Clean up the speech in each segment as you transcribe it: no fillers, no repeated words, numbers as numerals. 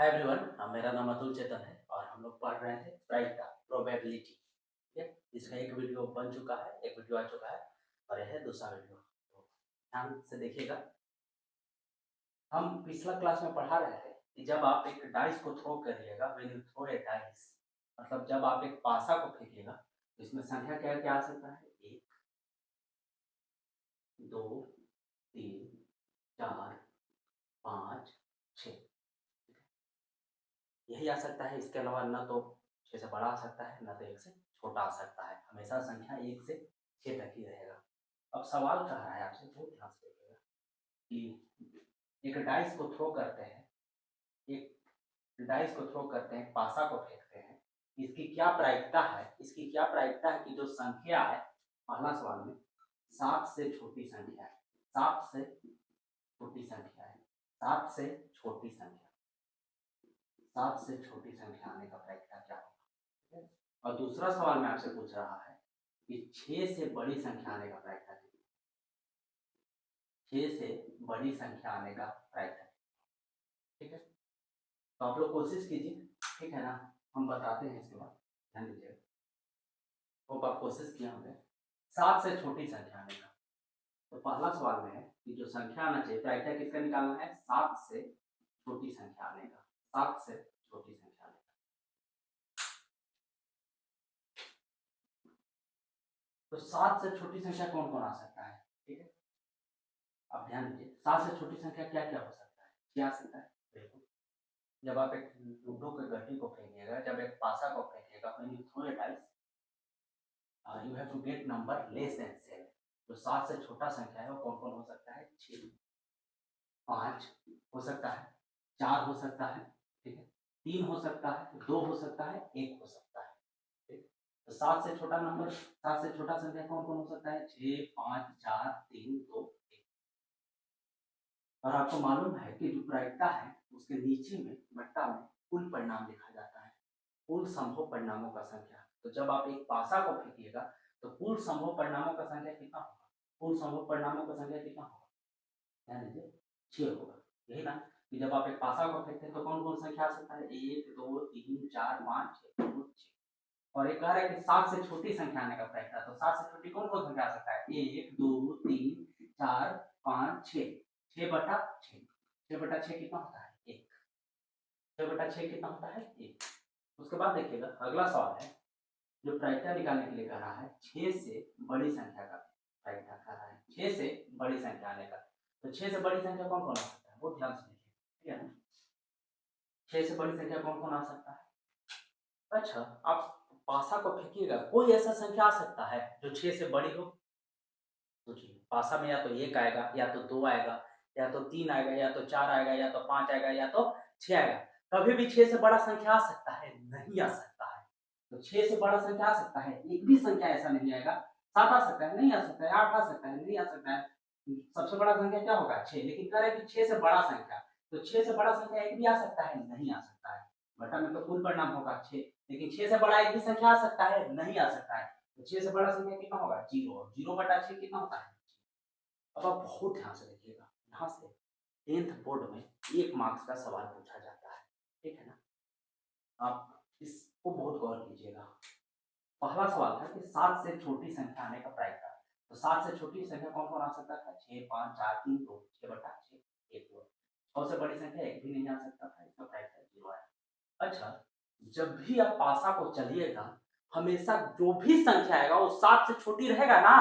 Hi everyone, मेरा नाम अतुल चेतन है और हम लोग पढ़ रहे थे प्रायिकता प्रोबेबिलिटी। ठीक है, इसका एक वीडियो बन चुका है, एक वीडियो आ चुका है और यह है दूसरा वीडियो। तो ध्यान से देखिएगा। हम पिछला क्लास में पढ़ा रहे थे कि जब आप एक डाइस को थ्रो करिएगा, when you throw a dice, मतलब जब आप एक पासा को फेंकिएगा तो इसमें संख्या क्या क्या आ सकता है? 1, 2, 3, 4, 5, 6 यही आ सकता है। इसके अलावा न तो 6 से बड़ा आ सकता है, न तो 1 से छोटा आ सकता है। हमेशा संख्या 1 से 6 तक ही रहेगा। अब सवाल कह रहा है आपसे, बहुत ध्यान से देखिएगा कि एक डाइस को थ्रो करते हैं, पासा को फेंकते हैं। इसकी क्या प्रायिकता है? कि जो संख्या है, पहला सवाल में 7 से छोटी संख्या है, 7 से छोटी संख्या है, 7 से छोटी संख्या, 7 से छोटी संख्या आने का प्रायिकता क्या होगा? और दूसरा सवाल मैं आपसे पूछ रहा है कि 6 से बड़ी संख्या आने का प्रायिकता कितना? 6 से बड़ी संख्या आने का प्रायिकता। ठीक है, तो आप लोग कोशिश कीजिए, ठीक है ना? हम बताते हैं इसके बाद, ध्यान दीजिए। होप आप कोशिश किए होंगे 7 से छोटी संख्या आने का। तो पहला सवाल में है कि जो संख्या आना चाहिए, प्रायिकता किसका निकालना है? 7 से छोटी संख्या आने का, 7 से छोटी संख्या आने का। तो 7 से छोटी संख्या कौन कौन आ सकता है? ठीक है, अब ध्यान दीजिए, 7 से छोटी संख्या क्या क्या हो सकता है? क्या आ सकता है? देखो, जब आप एक लूडो के गड्डी को फेंकिएगा, जब एक पासा को फेंकिएगा, when you throw a dice, you have to get number less than 7। जो 7 से छोटा संख्या है वो कौन कौन हो सकता है? 6, 5 हो सकता है, 4 हो सकता है, ठीक है, 3 हो सकता है, 2 हो सकता है, 1 हो सकता है। ठीक, तो 7 से छोटा नंबर, 7 से छोटा संख्या कौन कौन हो सकता है? 6, 5, 4, 3, 2, 1। और आपको मालूम है कि जो प्रायिकता है उसके नीचे में बट्टा में कुल परिणाम लिखा जाता है, कुल संभव परिणामों का संख्या। तो जब आप एक पासा को फेंकिएगा तो कुल संभव परिणामों का संख्या कितना होगा? कुल संभव परिणामों का संख्या कितना होगा? ध्यान दीजिए, 6 होगा। यही ना कि जब आप एक पासा को फेंकते हैं तो कौन कौन संख्या आ सकता है? 1, 2, 3, 4, 5, 6, 6। और एक कह रहा है कि 7 से छोटी संख्या आने का प्रयत्न, तो 7 से छोटी कौन कौन संख्या आ सकता है? 1, 2, 3, 4, 5, 6, 6 बटा 6, 6 बटा 6 कितना होता है? 1। 6 बटा 6 कितना होता है? 1। उसके बाद देखिएगा, अगला सवाल है जो प्रायिकता निकालने के लिए कह रहा है 6 से बड़ी संख्या का प्रायिकता कर रहा है, 6 से बड़ी संख्या आने का। तो 6 से बड़ी संख्या कौन कौन आ सकता है? वो ध्यान से देखिए, ठीक है ना? 6 से बड़ी संख्या कौन कौन आ सकता है? अच्छा, आप पासा को फेंकिएगा, कोई ऐसा संख्या आ सकता है जो 6 से बड़ी हो? सोचिए, पासा में या तो 1 आएगा, या तो 2 आएगा, या तो 3 आएगा, या तो 4 आएगा, या तो 5 आएगा, या तो 6 आएगा। कभी भी 6 से बड़ा संख्या आ सकता है? नहीं आ सकता है। तो 6 से बड़ा संख्या आ सकता है, एक भी संख्या ऐसा नहीं आएगा। 7 आ सकता है? नहीं आ सकता है। 8 आ सकता है? नहीं आ सकता है। सबसे बड़ा संख्या क्या होगा? 6। लेकिन कह रहे हैं कि 6 से बड़ा संख्या, तो 6 से बड़ा संख्या एक भी आ सकता है? नहीं आ सकता है। बटा में तो कुल परिणाम होगा 6, लेकिन 6 से बड़ा एक भी संख्या आ सकता है? नहीं आ सकता है। तो 6 से बड़ा संख्या कितना होगा? 0। 0 बटा 6 कितना होता है? अब आप बहुत ध्यान से देखिएगा, यहाँ से 10th बोर्ड में 1 मार्क्स का सवाल पूछा जाता है, ठीक है ना? आप इसको बहुत गौर कीजिएगा। पहला सवाल था कि 7 से छोटी संख्या आने का प्रायिकता। तो 7 से छोटी संख्या कौन कौन आ सकता था? 6, 5, 4, 3, 2, 6 बटा 6, 1 हुआ। 6 से बड़ी संख्या एक भी नहीं आ सकता था, इसका प्रायिकता 0 आया। अच्छा, जब भी आप पासा को चलिएगा, हमेशा जो भी संख्या आएगा वो 7 से छोटी रहेगा ना।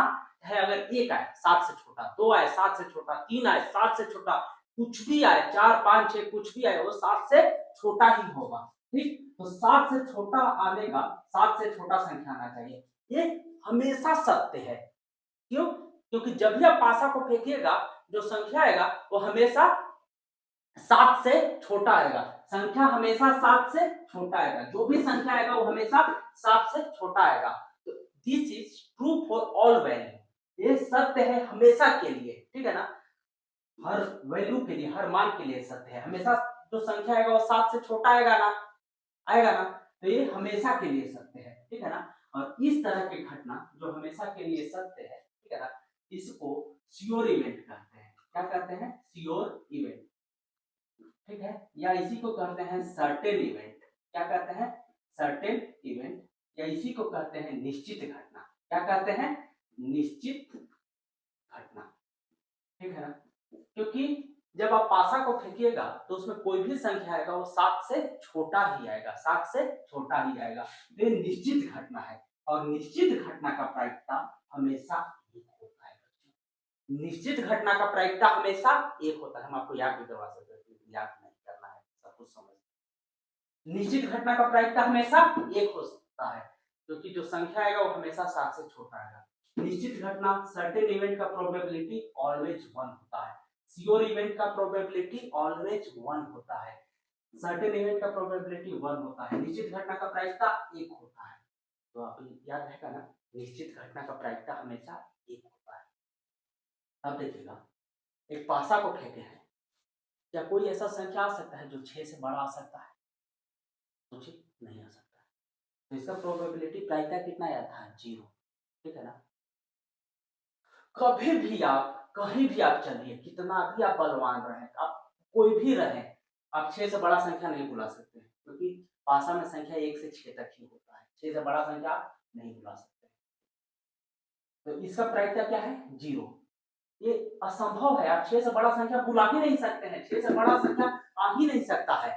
है, अगर 1 आए 7 से छोटा, 2 आए 7 से छोटा, 3 आए 7 से छोटा, कुछ भी आए 4, 5, 6 कुछ भी आए, वो 7 से छोटा ही होगा। ठीक, तो 7 से छोटा आने का, 7 से छोटा संख्या आना चाहिए, ये हमेशा सत्य है। क्यों? क्योंकि जब भी आप पासा को फेंकिएगा, जो संख्या आएगा वो हमेशा 7 से छोटा आएगा। संख्या हमेशा 7 से छोटा आएगा, जो भी संख्या आएगा वो हमेशा 7 से छोटा आएगा। तो this is true for all value, ये सत्य है हमेशा के लिए, ठीक है ना? हर वैल्यू के लिए, हर मान के लिए सत्य है। हमेशा जो संख्या आएगा वो 7 से छोटा आएगा ना, आएगा ना, तो ये हमेशा के लिए सत्य है, ठीक है ना? और इस तरह की घटना जो हमेशा के लिए सत्य है, ठीक है ना, इसको श्योर इवेंट कहते हैं। क्या कहते हैं? Sure event. ठीक है, या इसी को कहते हैं सर्टेन इवेंट। क्या कहते हैं? सर्टेन इवेंट, या इसी को कहते हैं निश्चित घटना। क्या कहते हैं? निश्चित घटना। ठीक है ना, क्योंकि जब आप पासा को फेंकिएगा तो उसमें कोई भी संख्या आएगा वो 7 से छोटा ही आएगा, 7 से छोटा ही आएगा। तो ये निश्चित घटना है, और निश्चित घटना का प्रायिकता हमेशा एक होता है। निश्चित घटना का प्रायिकता हमेशा एक होता है। हम आपको याद भी करवा सकते हैं, याद नहीं करना है, सब कुछ समझ। निश्चित घटना का प्रायिकता हमेशा एक हो सकता है, क्योंकि जो संख्या आएगा वो हमेशा 7 से छोटा आएगा। निश्चित घटना सर्टेन इवेंट का प्रोबेबिलिटी ऑलवेज 1 होता है। श्योर इवेंट का प्रोबेबिलिटी ऑलवेज 1 होता है। सर्टेन इवेंट का प्रोबेबिलिटी 1 होता है। निश्चित घटना का प्रायिकता 1 होता है। तो आप याद रहेगा ना, निश्चित घटना का प्रायिकता हमेशा 1 होता है। अब देखिएगा, एक पासा को फेंके हैं, क्या कोई ऐसा संख्या आ सकता है जो 6 से बड़ा आ सकता है? सोचिए, नहीं आ सकता। तो इसका प्रोबेबिलिटी प्रायिकता कितना आया था? 0। ठीक है ना, कभी भी आप कहीं भी आप चलिए, कितना भी आप बलवान रहे, आप कोई भी रहे, आप 6 से बड़ा संख्या नहीं बुला सकते, क्योंकि पासा में संख्या 1 से 6 तक ही होता है। 6 से बड़ा संख्या आप नहीं बुला सकते। तो इसका प्रायिकता क्या है? 0। ये असंभव है, आप 6 से बड़ा संख्या बुला ही नहीं सकते हैं, 6 से बड़ा संख्या आ ही नहीं सकता है।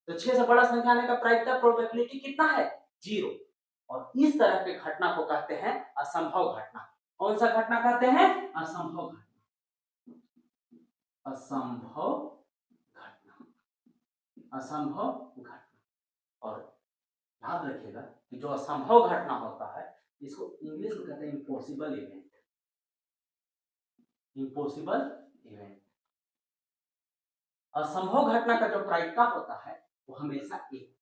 तो 6 से बड़ा संख्या आने का प्रायिकता प्रोबेबिलिटी कितना है? 0। और इस तरह के घटना को कहते हैं असंभव घटना। कौन सा घटना कहते हैं? असंभव घटना। असंभव घटना, असंभव घटना। और याद रखिएगा कि जो असंभव घटना होता है, इसको इंग्लिश में कहते हैं इम्पॉसिबल इवेंट। Impossible event. असंभव घटना का जो प्रायिकता होता है वो हमेशा एक,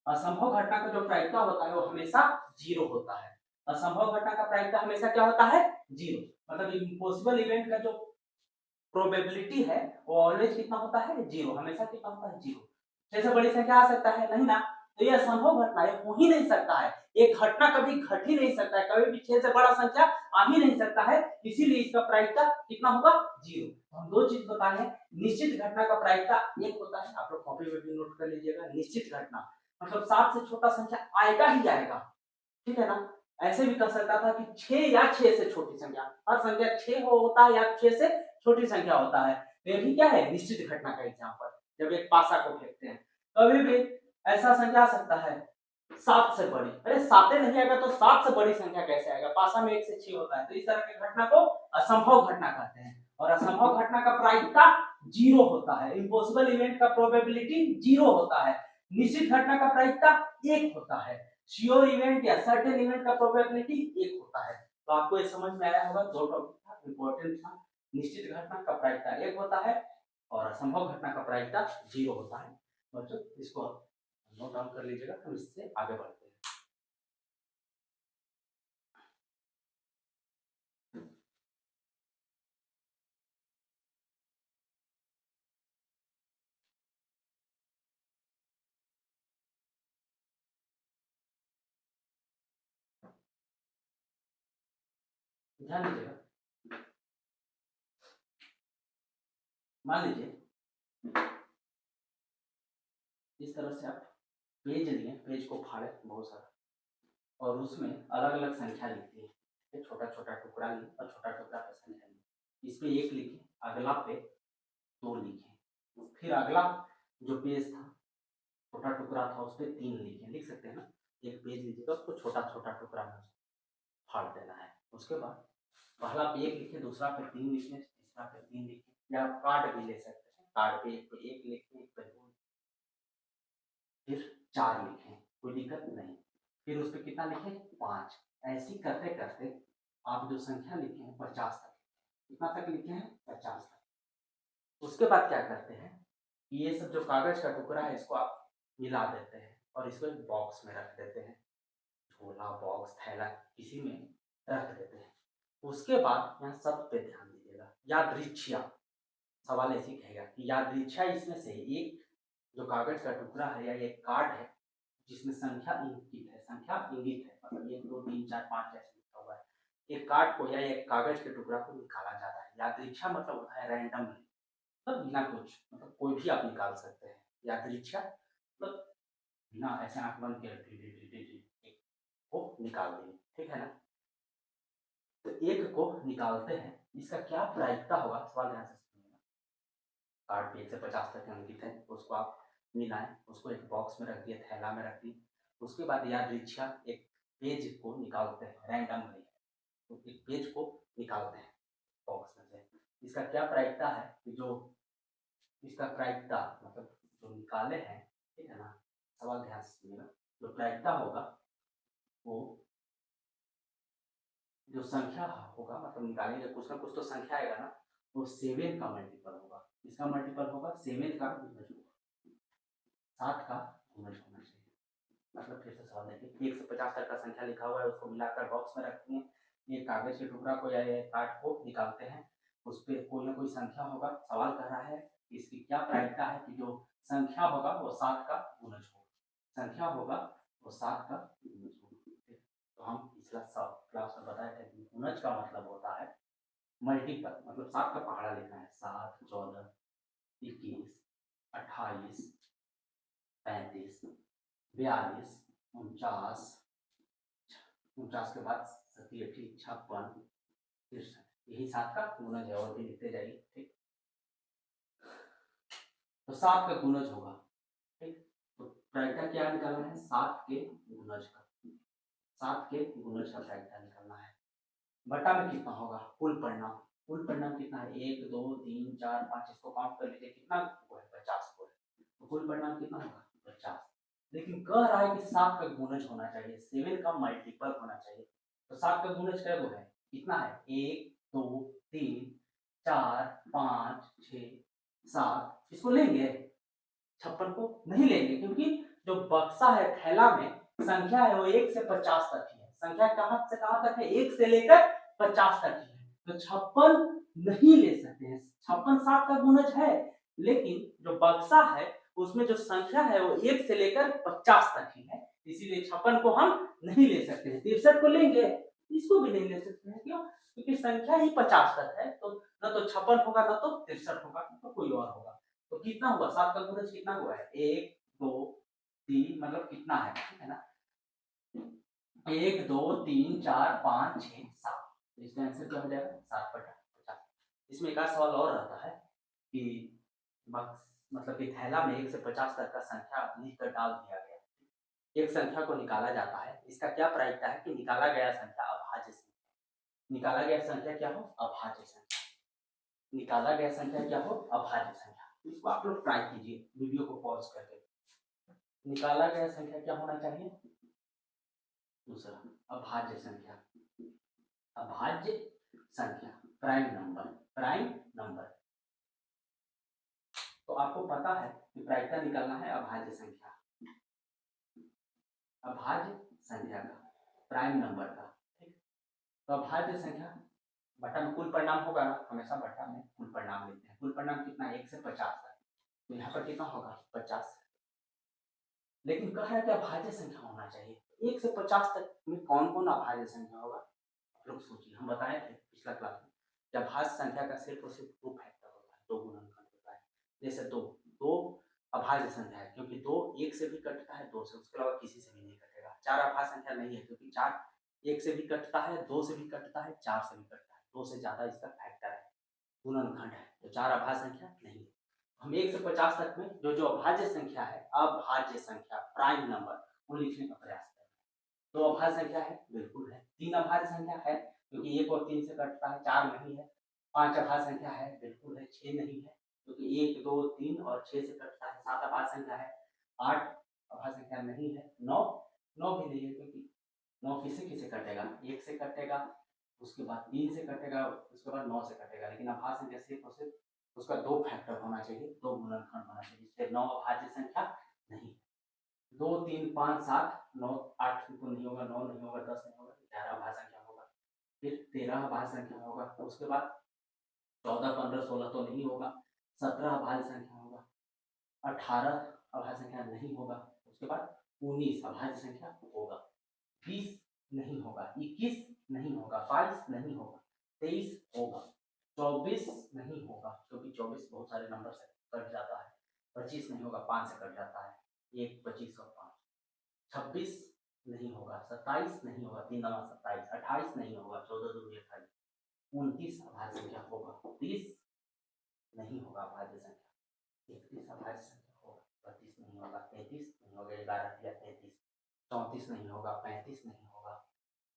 असंभव घटना का जो प्रायिकता होता है वो हमेशा 0 होता है। असंभव घटना का प्रायिकता हमेशा क्या होता है? 0। मतलब इम्पॉसिबल इवेंट का जो प्रोबेबिलिटी है वो ऑलवेज कितना होता है? 0। हमेशा कितना होता है? 0। 6 से बड़ी संख्या आ सकता है? नहीं ना। तो ये असंभव घटना है, हो ही नहीं सकता है। एक घटना कभी घट ही नहीं सकता है, कभी भी 6 से बड़ा संख्या आ ही नहीं सकता है। इसीलिए इसका प्रायिकता कितना होगा? 0। हम दो चीज बताए हैं, निश्चित घटना का प्रायिकता 1 होता है, आप लोग कॉपी में भी नोट कर लीजिएगा। निश्चित घटना मतलब 7 से छोटा संख्या आएगा ही आएगा। ठीक है ना, ऐसे भी कर सकता था कि 6 या 6 से छोटी संख्या, हर संख्या 6 होता है या 6 से छोटी संख्या होता है। तो ये भी क्या है? निश्चित घटना का एग्जांपल। जब एक पासा को फेंकते हैं, कभी भी ऐसा संख्या आ सकता है 7 से बड़ी। अरे 7 नहीं आएगा तो 7 से बड़ी संख्या कैसे आएगा? पासा में 1 से 6 होता है। तो इस तरह की घटना को असंभव घटना कहते हैं। और असंभव घटना का प्रायिकता 0 होता है। इम्पॉसिबल इवेंट का प्रोबेबिलिटी 0 होता है। निश्चित घटना का प्रायिकता 1 होता है। श्योर इवेंट या सर्टेन इवेंट का प्रोबेबिलिटी 1 होता है। तो आपको ये समझ में आया होगा, दो टॉपिक था, इंपॉर्टेंट था। निश्चित घटना का प्रायिकता 1 होता है और असंभव घटना का प्रायिकता 0 होता है। बच्चों इसको नोट डाउन कर लीजिएगा, हम इससे आगे बढ़ते हैं। ध्यान दीजिएगा, मान लीजिए इस तरह से आप पेज लिए, पेज को फाड़े बहुत सारा, और उसमें अलग अलग संख्या लिखी है। छोटा छोटा टुकड़ा लिए और छोटा टुकड़ा पे संख्या लिखी। इस पे 1 लिखे, अगला पे 2 लिखे, फिर अगला जो पेज था, छोटा टुकड़ा था, उस पर 3 लिखे। लिख सकते हैं ना। एक पेज लीजिएगा, उसको छोटा छोटा टुकड़ा में फाड़ देना है। उसके बाद पहला पे 1 लिखे, दूसरा पे 3 लिखे, तीसरा पे 3 लिखे, या आप कार्ड भी ले सकते हैं। कार्ड पे 1 लिखे, एक पे 2, फिर 4 लिखे, कोई दिक्कत नहीं। फिर उस पर कितना लिखे? 5। ऐसी करते करते आप जो संख्या लिखे हैं 50 तक, कितना तक लिखे हैं? 50 तक। उसके बाद क्या करते हैं, ये सब जो कागज का टुकड़ा है इसको आप मिला देते हैं और इसको एक बॉक्स में रख देते हैं। झोला, बॉक्स, थैला किसी में रख देते हैं। उसके बाद यहाँ सब पे ध्यान दीजिएगा, यादृच्छिया। सवाल ऐसी कहेगा कि यादृच्छिया इसमें से एक जो कागज का टुकड़ा है या एक कार्ड है जिसमें संख्या इंगित है, संख्या इंगित है, मतलब 1 2 3 4 5 ऐसे लिखा हुआ है, एक कार्ड को या एक कागज के टुकड़ा को निकाला जाता है। यादृच्छिया मतलब होता है रैंडमली। मतलब बिना कुछ, मतलब कोई भी आप निकाल सकते हैं, यादृच्छा मतलब बिना ऐसे आंख बंद किए को निकाल देंगे, ठीक है ना। तो एक को निकालते हैं, इसका क्या प्रायिकता होगा, सवाल ध्यान से सुनिएगा। कार्ड पे 1 से 50 तक अंकित है, उसको आप मिलाएं, उसको एक बॉक्स में रख दिए, थैला में रख दिए। उसके बाद यादृच्छा एक पेज को निकालते हैं रैंडमली, तो एक पेज को निकालते हैं बॉक्स में से। इसका क्या प्रायिकता है कि जो इसका प्रायिकता मतलब जो निकाले हैं, ठीक है ना, सवाल ध्यान से सुनिएगा। जो प्रायिकता होगा वो जो संख्या होगा, मतलब निकालेंगे कुछ ना कुछ तो संख्या आएगा ना, वो 7 का मल्टीपल होगा। इसका मल्टीपल होगा 7 का गुणज होगा, 7 का गुणज होना चाहिए। मतलब फिर से सवाल देखिए, 1 से 50 तक का संख्या लिखा हुआ है, उसको मिलाकर बॉक्स में रखते हैं। ये कागज के टुकड़ा को या कार्ड को निकालते हैं, उस पर कोई ना कोई संख्या होगा। सवाल कर रहा है इसकी क्या प्रायिकता है कि जो संख्या होगा वो 7 का गुणज होगा, संख्या होगा वो 7 का गुणज होगा। तो हम पिछला सब क्लास में बताए थे कि गुणज का मतलब होता है मल्टीपल, मतलब 7 का पहाड़ा लिखना है, 7, 14, 21, 28, 35, 42, 49, 49 के बाद 87, 56, 63, यही 7 का गुणज है, और भी लिखते जाइए, ठीक। तो 7 का गुणज होगा, ठीक। तो प्रायिकता क्या निकालना है, 7 के गुणज का, 7 के गुणज का प्रायिकता निकालना है। बटा में कितना होगा, कुल परिणाम, कुल परिणाम कितना है, 1 2 3 4 5, इसको काउंट कर लीजिए, कितना को है, 50 को है। तो कुल परिणाम कितना होगा, 50। लेकिन कह रहा है कि 7 का गुणज होना चाहिए, 7 का मल्टीपल होना चाहिए। तो 7 का गुणज क्या है, कितना है, 1 2 3 4 5 6 7, इसको लेंगे, 56 को नहीं लेंगे, क्योंकि जो बक्सा है थैला में संख्या है वो 1 से 50 तक ही है। संख्या कहां से कहां तक है, 1 से लेकर 50 तक ही है। तो 56 नहीं ले सकते हैं, 56 7 का गुणज है, लेकिन जो बक्सा है उसमें जो संख्या है वो 1 से लेकर 50 तक ही है, इसीलिए 56 को हम नहीं ले सकते हैं। 63 को लेंगे, इसको भी नहीं ले सकते हैं, क्यों, क्योंकि संख्या ही 50 तक है, तो न तो 56 होगा न तो 63 होगा, तो कोई और होगा। तो कितना हुआ, 7 का गुणज कितना हुआ है, 1 2 3, मतलब कितना है, ठीक है ना, 1 2 3 4 5 6 7। तो इसका आंसर क्या हो जाएगा, 7/50। इसमें एक सवाल और रहता है कि मतलब कि थैला में 1 से 50 तक का संख्या लिखकर डाल दिया गया, एक संख्या को निकाला जाता है, इसका क्या प्रायिकता है कि निकाला गया संख्या अभाज्य संख्या, निकाला गया संख्या क्या हो, अभाज्य संख्या, निकाला गया संख्या क्या हो, अभाज्य संख्या। इसको आप लोग ट्राई कीजिए वीडियो को पॉज करके। निकाला गया संख्या क्या होना चाहिए, दूसरा अभाज्य संख्या, अभाज्य संख्या, प्राइम नंबर, प्राइम नंबर। तो आपको पता है कि प्रायिकता निकालना है अभाज्य संख्या, अभाज्य संख्या का, प्राइम नंबर का, ठीक। तो अभाज्य संख्या बटा में कुल परिणाम होगा ना, हमेशा बटा में कुल परिणाम लेते हैं। कुल परिणाम कितना है, 1 से 50 तक, तो यहाँ पर कितना होगा, 50। लेकिन कह रहा है कि अभाज्य संख्या होना चाहिए, 1 से 50 तक में कौन कौन अभाज्य संख्या होगा, आप लोग सोचिए। हम बताए थे पिछला क्लास में कि अभाज्य संख्या का सिर्फ और सिर्फ 2 फैक्टर होता है, 2 गुणनखंड होता है। जैसे 2 2 अभाज्य संख्या है, क्योंकि 2 1 से भी कटता है, 2 से, उसके अलावा किसी से भी नहीं कटेगा। 4 अभाज्य संख्या नहीं है, क्योंकि 4 1 से भी कटता है, 2 से भी कटता है, 4 से भी कटता है, 2 से ज्यादा इसका फैक्टर है, गुणनखंड है, तो 4 अभाज्य संख्या नहीं है। हम 1 से 50 तक में जो जो अभाज्य संख्या है, अभाज्य संख्या, प्राइम नंबर, वो लिखने का प्रयास करें। तो अभाज्य संख्या है, बिल्कुल है। 3 अभाज्य संख्या है, क्योंकि 1 और 3 से कटता है, 4 नहीं है। 5 अभाज्य संख्या है, बिल्कुल है। 6 नहीं है, क्योंकि 1 2 3 और 6 से कटता है। 7 अभाज्य संख्या है। 8 अभाज्य संख्या नहीं है। 9 9 भी नहीं है, क्योंकि 9 किसे किसे कटेगा, 1 से कटेगा, उसके बाद 3 से कटेगा, उसके बाद 9 से कटेगा। लेकिन अभाज्य संख्या सिर्फ और सिर्फ उसका 2 फैक्टर होना चाहिए, 2 गुणनखंड होना चाहिए, इसलिए 9 अभाज्य संख्या नहीं। 2 3 5 7 9 8 तो नहीं होगा, 9 नहीं होगा, 10 नहीं होगा, 11 अभाज्य संख्या होगा। फिर 13 अभाज्य संख्या होगा, उसके बाद 14 15 16 तो नहीं होगा, 17 अभाज्य संख्या होगा, 18 अभाज्य संख्या नहीं होगा, उसके बाद 19 अभाज्य संख्या होगा, 20 नहीं होगा, 21 नहीं होगा, 22 नहीं होगा, 23 होगा, 24 नहीं होगा, क्योंकि 24 बहुत सारे नंबर से कट जाता है। 25 नहीं होगा, 5 से कट जाता है, 1, 25 और 5। 26 नहीं होगा, 27 नहीं होगा, 3 9 27, 28 नहीं होगा, 14 2 28, 29 अभाज्य संख्या होगा, 30 नहीं होगा अभाज्य संख्या, 31 अभाज्य संख्या होगा, 32 नहीं होगा, 33 नहीं होगा, 11 या 33, 34 नहीं होगा, 35 नहीं होगा,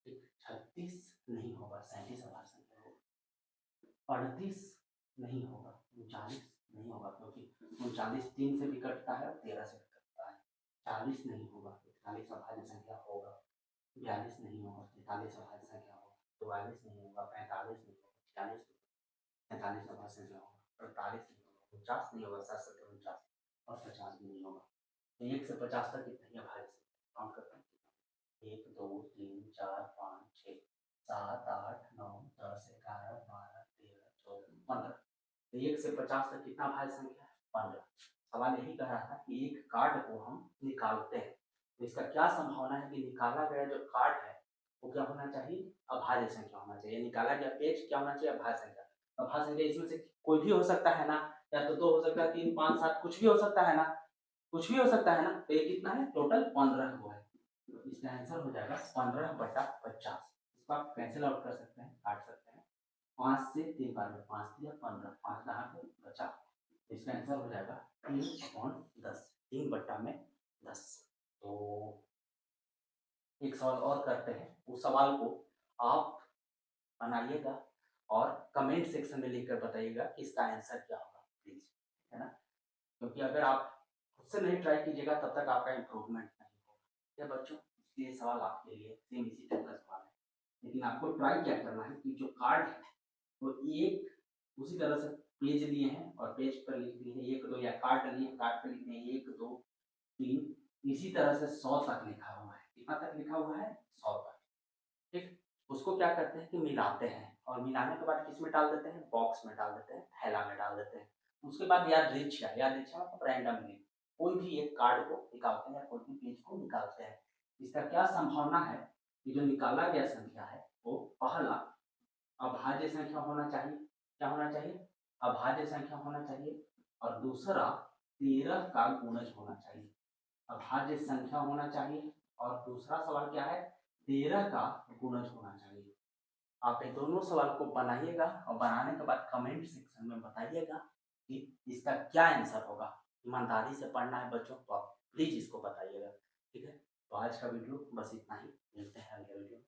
36 नहीं होगा, 37 अभाज्य संख्या होगा, 38 नहीं होगा, 39 नहीं होगा, क्योंकि 39 3 से भी कटता है और 13 से भी कटता है, 40 नहीं होगा, 41 अभाज्य संख्या होगा, 42 नहीं होगा, 43 अभाज्य संख्या होगा, 44 नहीं होगा, 45 नहीं होगा, 46 45 अभाज्य संख्या होगा, 48 नहीं होगा, 49 नहीं होगा, 7 7 49 और 50 भी नहीं होगा। तो 1 से 50 तक कितनी अभाज्य संख्या काउंट करते हैं, 1 2 3 4 5 6 7 8 9 10 11 12 13 14 15। तो 1 से 50 तक कितना अभाज्य संख्या है, 15। सवाल यही कह रहा था कि एक कार्ड को हम निकालते हैं, तो इसका क्या संभावना है कि निकाला गया जो कार्ड है वो क्या होना चाहिए, अभाज्य संख्या होना चाहिए। निकाला गया पेज क्या होना चाहिए, अभाज्य संख्या। अभाज्य संख्या इसमें से कोई भी हो सकता है ना, या तो 2 हो सकता है, 3 5 7 कुछ भी हो सकता है ना, कुछ भी हो सकता है ना। तो ये कितना है, टोटल 15 हुआ है। तो इसका आंसर हो जाएगा 15/50। इसको आप कैंसिल आउट कर सकते हैं, काट सकते हैं। 5 से 3 बार में 5 दिया 15, 5 कहाँ पे बचा। इसका आंसर हो जाएगा 3/10, 3/10। तो एक सवाल और करते हैं, उस सवाल को आप बनाइएगा और कमेंट सेक्शन में लिखकर बताइएगा कि इसका आंसर क्या होगा प्लीज, है ना। क्योंकि अगर आप खुद से नहीं ट्राई कीजिएगा तब तक आपका इम्प्रूवमेंट नहीं होगा। ये बच्चों, इसलिए सवाल आपके लिए सेम इसी टाइप का सवाल है, लेकिन आपको ट्राई क्या करना है कि जो कार्ड है वो एक उसी तरह से पेज लिए हैं और पेज पर लिख दिए हैं 1 2, या कार्ड लिए, कार्ड पर लिख दिए 1 2 3, इसी तरह से 100 तक लिखा हुआ है। कितना तक लिखा हुआ है, 100 तक। ठीक, उसको क्या करते हैं कि मिलाते हैं, और मिलाने के बाद किस में डाल देते हैं, बॉक्स में डाल देते हैं, थैला में डाल देते हैं। उसके बाद यादृच्छा मतलब रैंडमली कोई भी एक कार्ड को निकालते हैं या कोई भी पेज को निकालते हैं। इसका क्या संभावना है कि जो निकाला गया संख्या है वो पहला अभाज्य संख्या होना चाहिए, क्या होना चाहिए, अभाज्य संख्या होना चाहिए, और दूसरा 13 का गुणज होना चाहिए। अभाज्य संख्या होना चाहिए और दूसरा सवाल क्या है, 13 का गुणज होना चाहिए। आप ये दोनों सवाल को बनाइएगा और बनाने के बाद कमेंट सेक्शन में बताइएगा कि इसका क्या आंसर होगा। ईमानदारी से पढ़ना है बच्चों, तो आप प्लीज इसको बताइएगा, ठीक है। तो आज का वीडियो बस इतना ही, मिलते हैं अगले वीडियो।